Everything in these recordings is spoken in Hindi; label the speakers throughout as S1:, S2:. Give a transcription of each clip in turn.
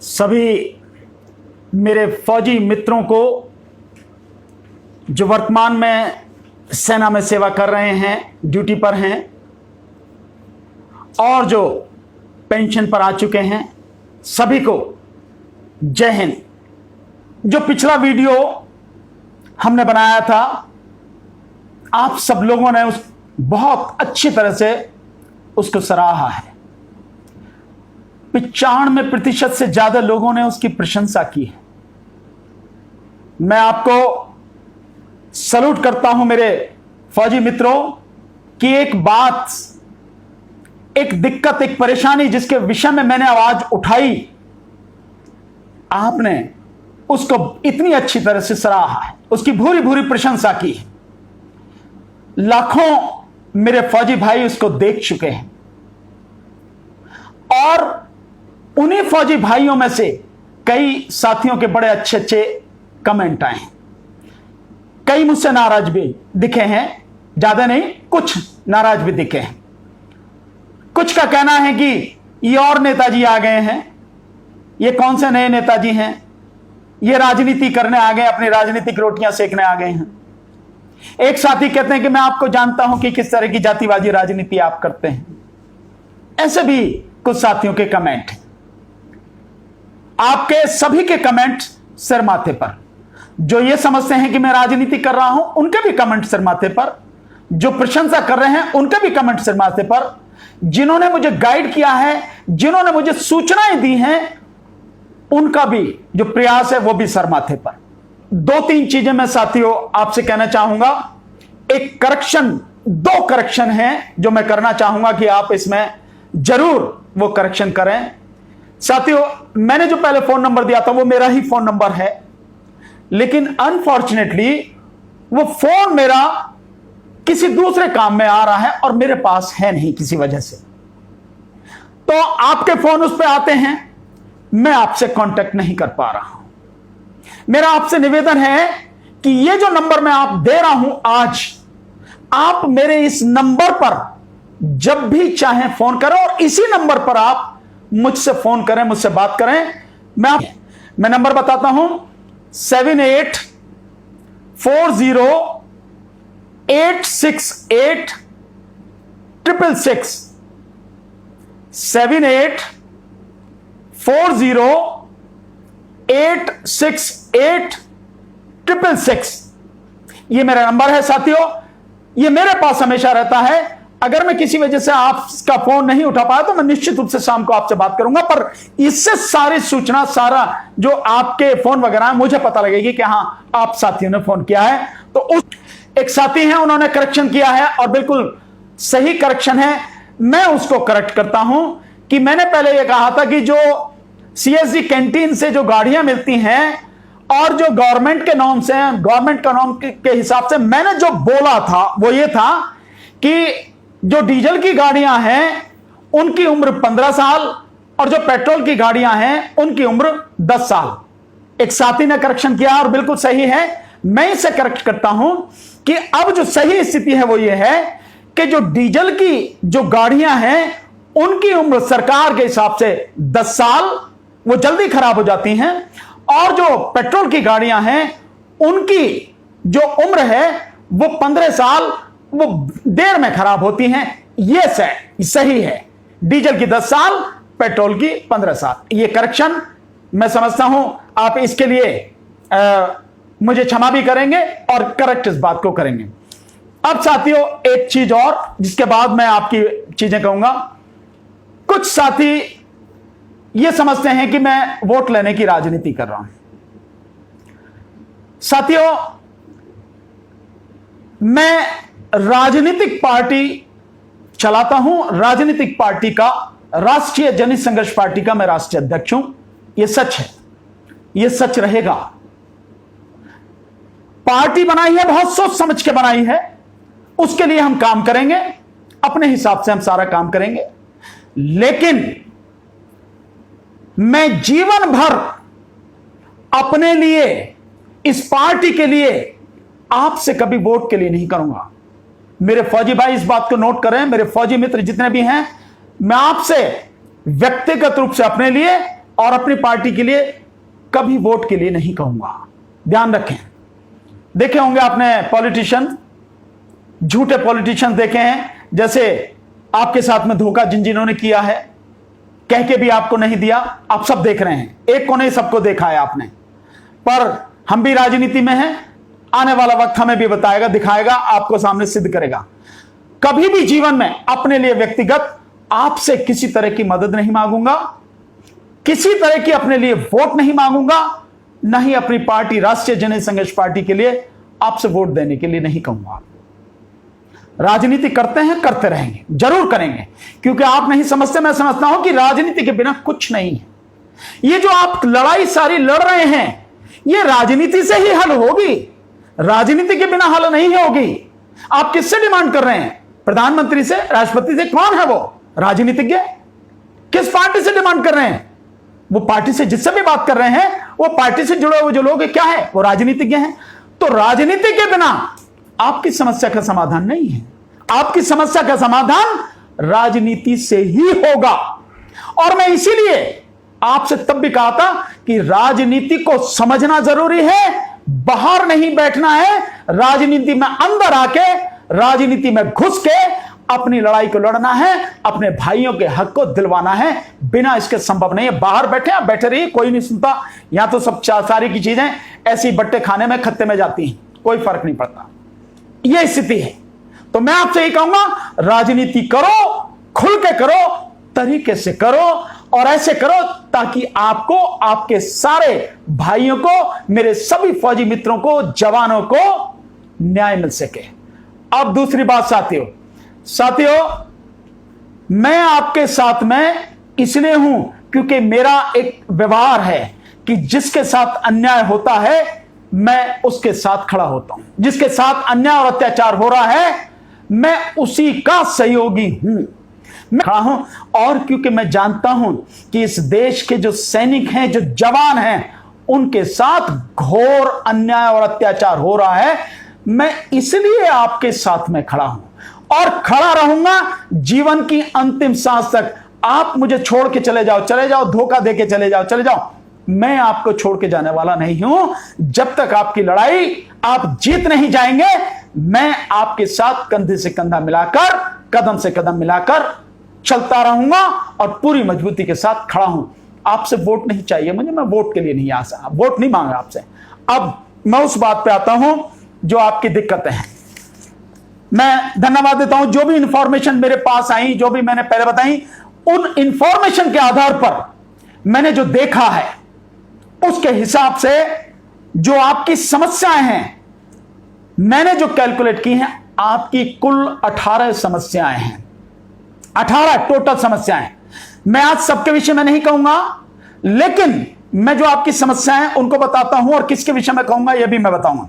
S1: सभी मेरे फौजी मित्रों को जो वर्तमान में सेना में सेवा कर रहे हैं, ड्यूटी पर हैं और जो पेंशन पर आ चुके हैं, सभी को जय हिंद। जो पिछला वीडियो हमने बनाया था, आप सब लोगों ने उस बहुत अच्छी तरह से उसको सराहा है। 95% से ज्यादा लोगों ने उसकी प्रशंसा की है। मैं आपको सलूट करता हूं मेरे फौजी मित्रों कि एक बात, एक दिक्कत, एक परेशानी जिसके विषय में मैंने आवाज उठाई, आपने उसको इतनी अच्छी तरह से सराहा है, उसकी भूरी भूरी प्रशंसा की है। लाखों मेरे फौजी भाई उसको देख चुके हैं और उन्हीं फौजी भाइयों में से कई साथियों के बड़े अच्छे अच्छे कमेंट आए हैं। कई मुझसे नाराज भी दिखे हैं, ज्यादा नहीं, कुछ नाराज भी दिखे हैं। कुछ का कहना है कि ये और नेताजी आ गए हैं, ये कौन से नए नेताजी हैं, ये राजनीति करने आ गए, अपनी राजनीतिक रोटियां सेकने आ गए हैं। एक साथी कहते हैं कि मैं आपको जानता हूं कि किस तरह की जातिवादी राजनीति आप करते हैं। ऐसे भी कुछ साथियों के कमेंट हैं। आपके सभी के कमेंट सिर माथे पर। जो ये समझते हैं कि मैं राजनीति कर रहा हूं, उनके भी कमेंट सिर माथे पर। जो प्रशंसा कर रहे हैं, उनके भी कमेंट सिर माथे पर। जिन्होंने मुझे गाइड किया है, जिन्होंने मुझे सूचनाएं दी हैं, उनका भी जो प्रयास है वो भी सर माथे पर। 2-3 चीजें मैं साथियों आपसे कहना चाहूंगा। एक करेक्शन, 2 करेक्शन हैं जो मैं करना चाहूंगा कि आप इसमें जरूर वो करेक्शन करें। साथियों, मैंने जो पहले फोन नंबर दिया था वो मेरा ही फोन नंबर है, लेकिन अनफॉर्चुनेटली वो फोन मेरा किसी दूसरे काम में आ रहा है और मेरे पास है नहीं किसी वजह से। तो आपके फोन उस पर आते हैं, मैं आपसे कांटेक्ट नहीं कर पा रहा हूं। मेरा आपसे निवेदन है कि ये जो नंबर मैं आप दे रहा हूं आज, आप मेरे इस नंबर पर जब भी चाहें फोन करें और इसी नंबर पर आप मुझसे फोन करें, मुझसे बात करें। मैं नंबर बताता हूं, 7840868666 7840868666 ये मेरा नंबर है साथियों। ये मेरे पास हमेशा रहता है। अगर मैं किसी वजह से आपका फोन नहीं उठा पाया तो मैं निश्चित रूप से शाम को आपसे बात करूंगा, पर इससे सारी सूचना, सारा जो आपके फोन वगैरह है, मुझे पता लगेगी कि हां आप साथियों ने फोन किया है। तो उस एक साथी हैं, उन्होंने करेक्शन किया है और बिल्कुल सही करेक्शन है। मैं उसको करेक्ट करता हूं कि मैंने पहले यह कहा था कि जो सीएसडी कैंटीन से जो गाड़ियां मिलती हैं और जो गवर्नमेंट के नॉर्म्स हैं, गवर्नमेंट का नॉर्म के हिसाब से मैंने जो बोला था वो ये था कि जो डीजल की गाड़ियां हैं उनकी उम्र 15 साल और जो पेट्रोल की गाड़ियां हैं उनकी उम्र 10 साल। एक साथी ने करेक्शन किया और बिल्कुल सही है। मैं इसे करेक्ट करता हूं कि अब जो सही स्थिति है वो ये है कि जो डीजल की जो गाड़ियां हैं उनकी उम्र सरकार के हिसाब से 10 साल, वो जल्दी खराब हो जाती हैं, और जो पेट्रोल की गाड़ियां हैं उनकी जो उम्र है वो 15 साल, वो देर में खराब होती हैं। ये सही है। डीजल की 10 साल, पेट्रोल की 15 साल। ये करेक्शन मैं समझता हूं आप इसके लिए मुझे क्षमा भी करेंगे और करेक्ट इस बात को करेंगे। अब साथियों एक चीज और, जिसके बाद मैं आपकी चीजें कहूंगा। कुछ साथी ये समझते हैं कि मैं वोट लेने की राजनीति कर रहा हूं। साथियों, मैं राजनीतिक पार्टी चलाता हूं। राजनीतिक पार्टी का, राष्ट्रीय जनहित संघर्ष पार्टी का मैं राष्ट्रीय अध्यक्ष हूं। यह सच है, यह सच रहेगा। पार्टी बनाई है, बहुत सोच समझ के बनाई है। उसके लिए हम काम करेंगे, अपने हिसाब से हम सारा काम करेंगे। लेकिन मैं जीवन भर अपने लिए, इस पार्टी के लिए आपसे कभी वोट के लिए नहीं करूंगा। मेरे फौजी भाई इस बात को नोट करें, मेरे फौजी मित्र जितने भी हैं, मैं आपसे व्यक्तिगत रूप से अपने लिए और अपनी पार्टी के लिए कभी वोट के लिए नहीं कहूंगा। ध्यान रखें। देखे होंगे आपने पॉलिटिशियन, झूठे पॉलिटिशियन देखे हैं, जैसे आपके साथ में धोखा जिन जिन्होंने किया है, कह के भी आपको नहीं दिया, आप सब देख रहे हैं। एक को नहीं, सबको देखा है आपने। पर हम भी राजनीति में हैं, आने वाला वक्त हमें भी बताएगा, दिखाएगा, आपको सामने सिद्ध करेगा। कभी भी जीवन में अपने लिए व्यक्तिगत आपसे किसी तरह की मदद नहीं मांगूंगा, किसी तरह की अपने लिए वोट नहीं मांगूंगा, न ही अपनी पार्टी राष्ट्रीय जनहित संघर्ष पार्टी के लिए आपसे वोट देने के लिए नहीं कहूंगा। राजनीति करते हैं, करते रहेंगे, जरूर करेंगे, क्योंकि आप नहीं समझते, मैं समझता हूं कि राजनीति के बिना कुछ नहीं है। ये जो आप लड़ाई सारी लड़ रहे हैं, ये राजनीति से ही हल होगी, राजनीति के बिना हल नहीं होगी। आप किससे डिमांड कर रहे हैं? प्रधानमंत्री से, राष्ट्रपति से? कौन है वो? राजनीतिज्ञ। किस पार्टी से डिमांड कर रहे हैं? वो पार्टी से जिससे भी बात कर रहे हैं, वो पार्टी से जुड़े हुए जो लोग क्या है, वो राजनीतिज्ञ हैं। तो राजनीति के बिना आपकी समस्या का समाधान नहीं है। आपकी समस्या का समाधान राजनीति से ही होगा। और मैं इसीलिए आपसे तब भी कहा था कि राजनीति को समझना जरूरी है, बाहर नहीं बैठना है, राजनीति में अंदर आके, राजनीति में घुस के अपनी लड़ाई को लड़ना है, अपने भाइयों के हक को दिलवाना है। बिना इसके संभव नहीं है। बाहर बैठे आप बैठे रहिए, कोई नहीं सुनता। यहां तो सब सारी की चीजें ऐसी बट्टे खाने में, खत्ते में जाती हैं, कोई फर्क नहीं पड़ता। यह स्थिति है। तो मैं आपसे यही कहूंगा, राजनीति करो, खुल के करो, तरीके से करो, और ऐसे करो ताकि आपको, आपके सारे भाइयों को, मेरे सभी फौजी मित्रों को, जवानों को न्याय मिल सके। अब दूसरी बात साथियों, मैं आपके साथ में इसलिए हूं क्योंकि मेरा एक व्यवहार है कि जिसके साथ अन्याय होता है मैं उसके साथ खड़ा होता हूं। जिसके साथ अन्याय और अत्याचार हो रहा है मैं उसी का सहयोगी हूं, मैं खड़ा हूं। और क्योंकि मैं जानता हूं कि इस देश के जो सैनिक हैं, जो जवान हैं, उनके साथ घोर अन्याय और अत्याचार हो रहा है, मैं इसलिए आपके साथ में खड़ा हूं और खड़ा रहूंगा जीवन की अंतिम सांस तक। आप मुझे छोड़ के चले जाओ, धोखा देके चले जाओ, मैं आपको छोड़ के जाने वाला नहीं हूं। जब तक आपकी लड़ाई आप जीत नहीं जाएंगे, मैं आपके साथ कंधे से कंधा मिलाकर, कदम से कदम मिलाकर चलता रहूंगा और पूरी मजबूती के साथ खड़ा हूं। आपसे वोट नहीं चाहिए मुझे, मैं वोट के लिए नहीं आया, वोट नहीं मांगा आपसे। अब मैं उस बात पे आता हूं जो आपकी दिक्कतें हैं। मैं धन्यवाद देता हूं जो भी इंफॉर्मेशन मेरे पास आई, जो भी मैंने पहले बताई, उन इंफॉर्मेशन के आधार पर मैंने जो देखा है उसके हिसाब से जो आपकी समस्याएं हैं, मैंने जो कैलकुलेट की हैं, आपकी कुल 18 समस्याएं हैं। 18 टोटल समस्याएं। मैं आज सबके विषय में नहीं कहूंगा, लेकिन मैं जो आपकी समस्याएं हैं उनको बताता हूं, और किसके विषय में कहूंगा यह भी मैं बताऊंगा।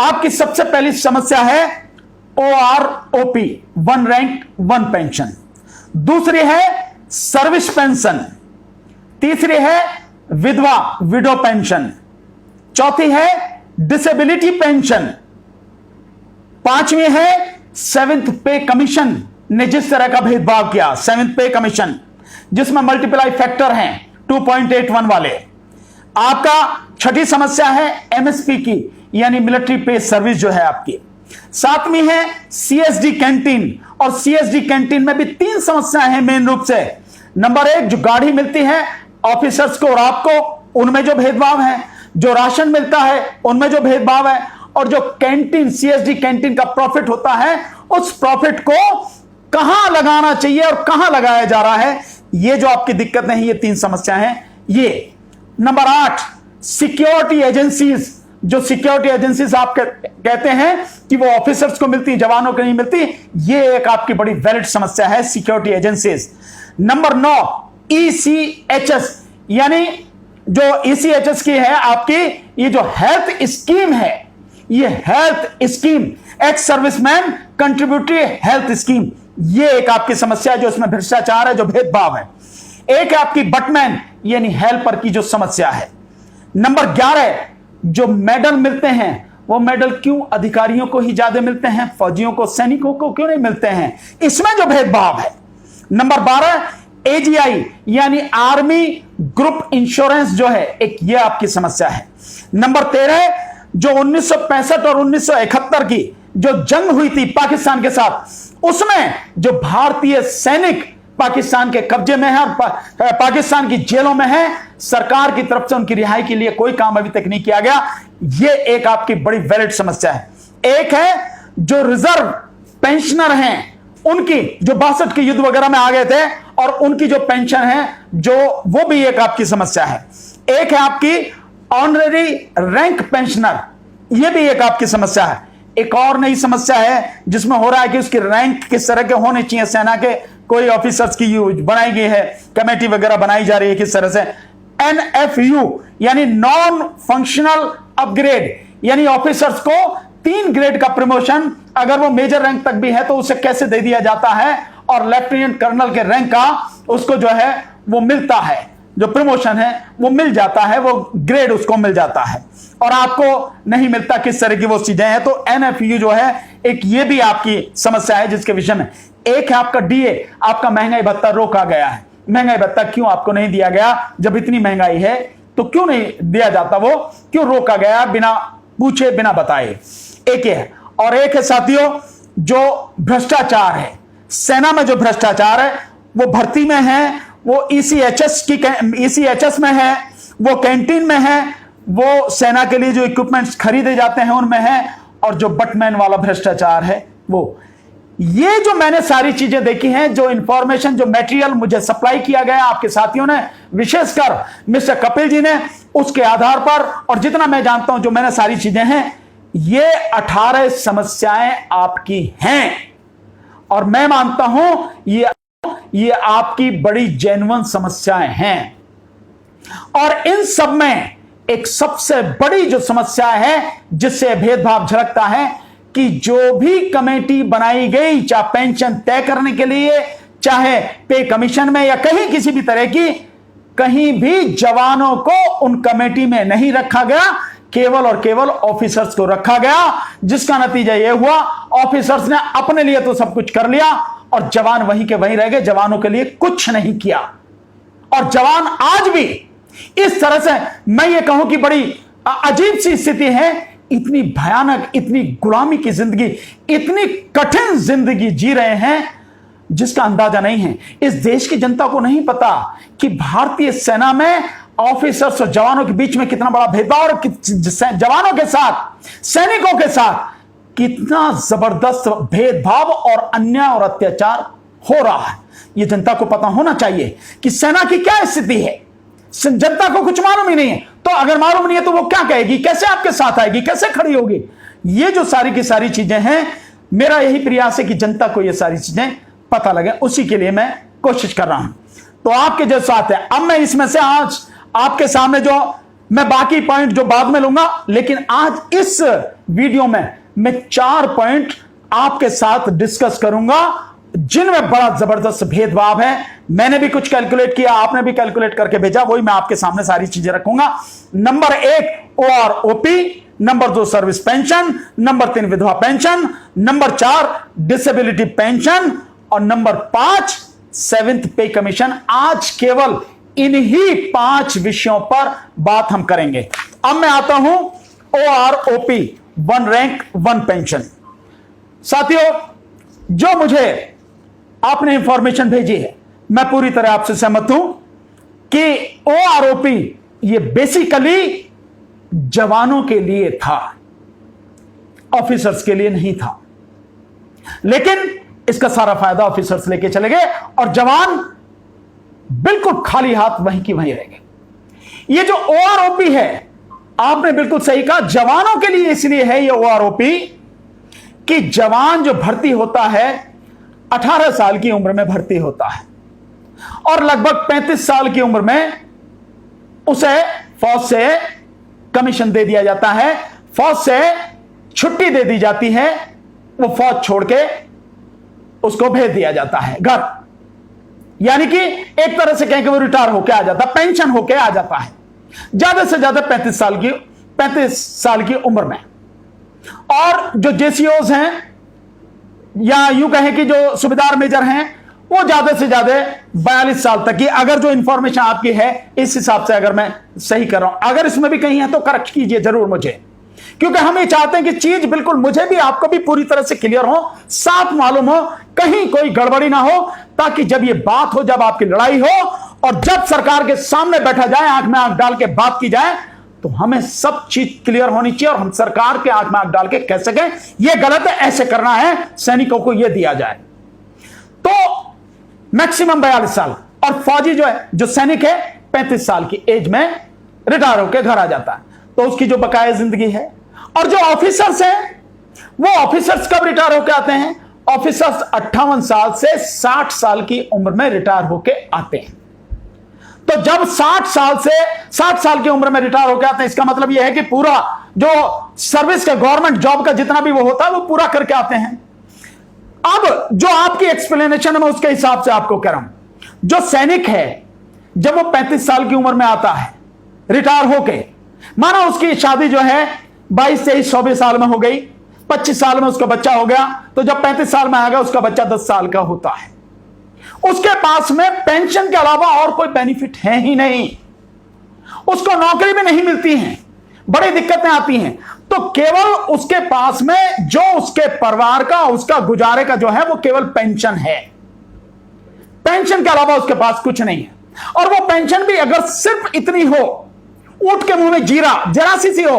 S1: आपकी सबसे पहली समस्या है OROP, 1 रैंक 1 पेंशन। दूसरी है सर्विस पेंशन। तीसरी है विडो पेंशन। चौथी है डिसेबिलिटी पेंशन। पांचवी है 7th पे कमीशन ने जिस तरह का भेदभाव किया, 7th पे कमीशन, जिसमें मल्टीप्लाई फैक्टर हैं 2.81 वाले। आपका छठी समस्या है MSP की, यानी मिलिट्री पे सर्विस जो है आपकी। सातवीं है CSD कैंटीन, और CSD कैंटीन में भी 3 समस्याएं हैं मेन रूप से। नंबर 1, जो गाड़ी मिलती है ऑफिसर्स को और आपको, उनमें जो भेदभाव है, जो राशन मिलता है उनमें जो भेदभाव है, और जो कैंटीन, CSD कैंटीन का प्रॉफिट होता है, उस प्रॉफिट को कहां लगाना चाहिए और कहां लगाया जा रहा है, ये जो आपकी दिक्कतें हैं, ये 3 समस्याएं हैं ये। Number 8, security agencies. जो सिक्योरिटी एजेंसीज आप कहते हैं कि वो ऑफिसर्स को मिलती, जवानों को नहीं मिलती, ये एक आपकी बड़ी वैलिड समस्या है, सिक्योरिटी एजेंसीज। नंबर 9, ECHS, यानी जो ECHS की है आपकी, ये जो हेल्थ स्कीम है, ये health scheme, ex serviceman contributory health scheme, ये एक आपकी समस्या है, जो इसमें भ्रष्टाचार है, जो भेदभाव है। एक है आपकी बटमैन यानी हेल्पर की जो समस्या है। नंबर 11, जो मेडल मिलते हैं, वो मेडल क्यों अधिकारियों को ही ज्यादा मिलते हैं, फौजियों को, सैनिकों को क्यों नहीं मिलते हैं, इसमें जो भेदभाव है। नंबर 12, AGI यानी आर्मी ग्रुप इंश्योरेंस जो है एक, ये आपकी समस्या है। नंबर 13, जो 1965 और 1971 की जो जंग हुई थी पाकिस्तान के साथ, उसमें जो भारतीय सैनिक पाकिस्तान के कब्जे में है और पाकिस्तान की जेलों में है, सरकार की तरफ से उनकी रिहाई के लिए कोई काम अभी तक नहीं किया गया। यह एक आपकी बड़ी वैलिड समस्या है। एक है जो रिजर्व पेंशनर हैं, उनकी जो 62 के युद्ध वगैरह में आ गए थे और उनकी जो पेंशन है, जो वो भी एक आपकी समस्या है। एक है आपकी ऑनररी रैंक पेंशनर, यह भी एक आपकी समस्या है। एक और नई समस्या है जिसमें हो रहा है कि उसकी रैंक किस तरह के होने चाहिए, सेना के कोई ऑफिसर्स की बनाई गई है, कमेटी वगैरह बनाई जा रही है किस तरह से। NFU यानी नॉन फंक्शनल अपग्रेड, यानी ऑफिसर्स को 3 ग्रेड का प्रमोशन, अगर वो मेजर रैंक तक भी है तो उसे कैसे दे दिया जाता है, और लेफ्टिनेंट कर्नल के रैंक का उसको जो है वो मिलता है, जो प्रमोशन है वो मिल जाता है, वो ग्रेड उसको मिल जाता है और आपको नहीं मिलता, किस तरह की वो चीजें हैं। तो NFU जो है एक, ये भी आपकी समस्या है जिसके विषय में। एक है आपका DA, आपका महंगाई भत्ता रोका गया है। महंगाई भत्ता क्यों आपको नहीं दिया गया? जब इतनी महंगाई है तो क्यों नहीं दिया जाता, वो क्यों रोका गया बिना पूछे बिना बताए? एक है। और एक है साथियों जो भ्रष्टाचार है, सेना में जो भ्रष्टाचार है वो भर्ती में है, वो ECHS में है, वो कैंटीन में है, वो सेना के लिए जो इक्विपमेंट्स खरीदे जाते हैं उनमें है, और जो बटमैन वाला भ्रष्टाचार है वो। ये जो मैंने सारी चीजें देखी हैं, जो इंफॉर्मेशन, जो मटेरियल मुझे सप्लाई किया गया आपके साथियों ने, विशेषकर मिस्टर कपिल जी ने, उसके आधार पर और जितना मैं जानता हूं जो मैंने सारी चीजें हैं, ये 18 समस्याएं आपकी हैं और मैं मानता हूं ये आपकी बड़ी जेन्युइन समस्याएं हैं। और इन सब में एक सबसे बड़ी जो समस्या है जिससे भेदभाव झलकता है कि जो भी कमेटी बनाई गई, चाहे पेंशन तय करने के लिए, चाहे पे कमीशन में या कहीं किसी भी तरह की, कहीं भी जवानों को उन कमेटी में नहीं रखा गया, केवल और केवल ऑफिसर्स को रखा गया, जिसका नतीजा यह हुआ ऑफिसर्स ने अपने लिए तो सब कुछ कर लिया और जवान वहीं के वहीं रह गए, जवानों के लिए कुछ नहीं किया। और जवान आज भी इस तरह से, मैं ये कहूं कि बड़ी अजीब सी स्थिति है, इतनी भयानक, इतनी गुलामी की जिंदगी, इतनी कठिन जिंदगी जी रहे हैं जिसका अंदाजा नहीं है। इस देश की जनता को नहीं पता कि भारतीय सेना में ऑफिसर्स और जवानों के बीच में कितना बड़ा भेदभाव और जवानों के साथ, सैनिकों के साथ कितना जबरदस्त भेदभाव और अन्याय और अत्याचार हो रहा है। यह जनता को पता होना चाहिए कि सेना की क्या स्थिति है। जनता को कुछ मालूम ही नहीं है, तो अगर मालूम नहीं है तो वो क्या कहेगी, कैसे आपके साथ आएगी, कैसे खड़ी होगी? ये जो सारी की सारी चीजें हैं, मेरा यही प्रयास है कि जनता को ये सारी चीजें पता लगे, उसी के लिए मैं कोशिश कर रहा हूं। तो आपके जो साथ है, अब मैं इसमें से आज आपके सामने जो मैं बाकी पॉइंट जो बाद में लूंगा, लेकिन आज इस वीडियो में मैं 4 पॉइंट आपके साथ डिस्कस करूंगा जिनमें बड़ा जबरदस्त भेदभाव है। मैंने भी कुछ कैलकुलेट किया, आपने भी कैलकुलेट करके भेजा, वही मैं आपके सामने सारी चीजें रखूंगा। Number 1 OROP, number 2 service pension, number 3 विधवा पेंशन, नंबर 4 डिसेबिलिटी पेंशन और नंबर 5 7th पे कमीशन। आज केवल इन्हीं 5 विषयों पर बात हम करेंगे। अब मैं आता हूं OROP, 1 रैंक 1 पेंशन। साथियों, जो मुझे आपने इंफॉर्मेशन भेजी है, मैं पूरी तरह आपसे सहमत हूं कि OROP ये बेसिकली जवानों के लिए था, ऑफिसर्स के लिए नहीं था। लेकिन इसका सारा फायदा ऑफिसर्स लेके चले गए और जवान बिल्कुल खाली हाथ वहीं की वहीं रह गए। ये जो OROP है, आपने बिल्कुल सही कहा, जवानों के लिए इसलिए है ये OROP कि जवान जो भर्ती होता है 18 साल की उम्र में भर्ती होता है और लगभग 35 साल की उम्र में उसे फौज से कमीशन दे दिया जाता है, फौज से छुट्टी दे दी जाती है, वो फौज छोड़ के उसको भेज दिया जाता है घर। यानी कि एक तरह से कहें कि वो रिटायर होके आ जाता, पेंशन होके आ जाता है, ज्यादा से ज्यादा 35 साल की उम्र में। और जो JCOs हैं या यूं कहें कि जो सूबेदार मेजर हैं, वो ज्यादा से ज्यादा 42 साल तक की, अगर जो इंफॉर्मेशन आपकी है इस हिसाब से अगर मैं सही कर रहा हूं, अगर इसमें भी कहीं है तो करेक्ट कीजिए जरूर मुझे, क्योंकि हम ये चाहते हैं कि चीज बिल्कुल मुझे भी आपको भी पूरी तरह से क्लियर हो, साफ मालूम हो, कहीं कोई गड़बड़ी ना हो, ताकि जब ये बात हो, जब आपकी लड़ाई हो और जब सरकार के सामने बैठा जाए, आंख में आंख डाल के बात की जाए, तो हमें सब चीज क्लियर होनी चाहिए और हम सरकार के आंख में आंख डाल के कह सकें ये गलत है, ऐसे करना है, सैनिकों को ये दिया जाए। तो मैक्सिमम 42 साल, और फौजी जो है, जो सैनिक है 35 साल की एज में रिटायर होकर घर आ जाता है, तो उसकी जो बकाया जिंदगी है। और जो ऑफिसर्स हैं, वो ऑफिसर्स कब रिटायर होकर आते हैं? ऑफिसर्स 58 साल से 60 साल की उम्र में रिटायर होकर आते हैं। तो जब 60 साल की उम्र में रिटायर होकर आते हैं, इसका मतलब यह है कि पूरा जो सर्विस का, गवर्नमेंट जॉब का जितना भी वो होता है, वो पूरा करके आते हैं। अब जो आपकी एक्सप्लेनेशन है मैं उसके हिसाब से आपको कह रहा हूं, जो सैनिक है जब वो 35 साल की उम्र में आता है रिटायर होके, माना उसकी शादी जो है 22, 23, 24 साल में हो गई, 25 साल में उसका बच्चा हो गया, तो जब 35 साल में आ गया उसका बच्चा 10 साल का होता है, उसके पास में पेंशन के अलावा और कोई बेनिफिट है ही नहीं, उसको नौकरी भी नहीं मिलती है, बड़ी दिक्कतें आती हैं। तो केवल उसके पास में जो उसके परिवार का, उसका गुजारे का जो है वो केवल पेंशन है, पेंशन के अलावा उसके पास कुछ नहीं है। और वो पेंशन भी अगर सिर्फ इतनी हो, ऊंट के मुंह में जीरा जरा सी हो,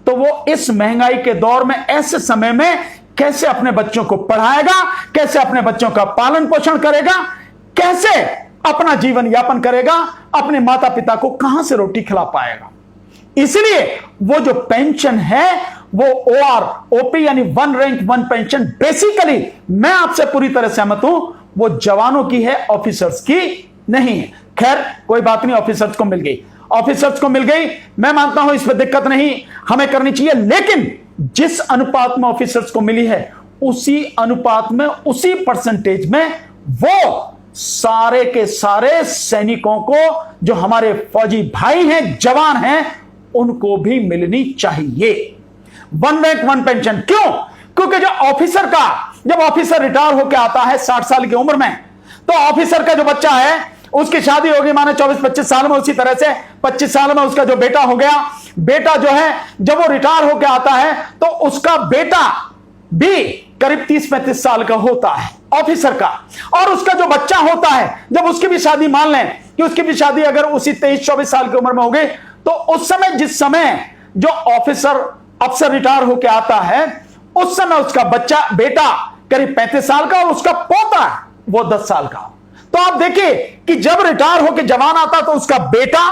S1: तो वो इस महंगाई के दौर में, ऐसे समय में कैसे अपने बच्चों को पढ़ाएगा, कैसे अपने बच्चों का पालन पोषण करेगा, कैसे अपना जीवन यापन करेगा, अपने माता पिता को कहां से रोटी खिला पाएगा। इसलिए वो जो पेंशन है वो ओपी यानी one rank one pension, basically मैं आपसे पूरी तरह सहमत हूं, वो जवानों की है, ऑफिसर्स की नहीं है। खैर कोई बात नहीं, ऑफिसर्स को मिल गई, ऑफिसर्स को मिल गई, मैं मानता हूं इस पर दिक्कत नहीं हमें करनी चाहिए, लेकिन जिस अनुपात में ऑफिसर्स को मिली है उसी अनुपात में, उसी परसेंटेज में वो सारे के सारे सैनिकों को, जो हमारे फौजी भाई हैं, जवान हैं, उनको भी मिलनी चाहिए वन रैंक वन पेंशन। क्यों? क्योंकि जो ऑफिसर का, जब ऑफिसर रिटायर होकर आता है 60 साल की उम्र में, तो ऑफिसर का जो बच्चा है उसकी शादी होगी माने 24-25 साल में, उसी तरह से 25 साल में उसका जो बेटा हो गया, बेटा जो है जब वो रिटायर होकर आता है तो उसका बेटा भी करीब 30-35 साल का होता है ऑफिसर का, और उसका जो बच्चा होता है जब उसकी भी शादी, मान लें कि उसकी भी शादी अगर उसी 23-24 साल की उम्र में हो गई, तो उस समय, जिस समय जो अफसर रिटायर होकर आता है, उस समय उसका बच्चा, बेटा करीब 35 साल का, और उसका पोता वो 10 साल का। तो आप देखिए कि जब रिटायर होकर जवान आता तो उसका बेटा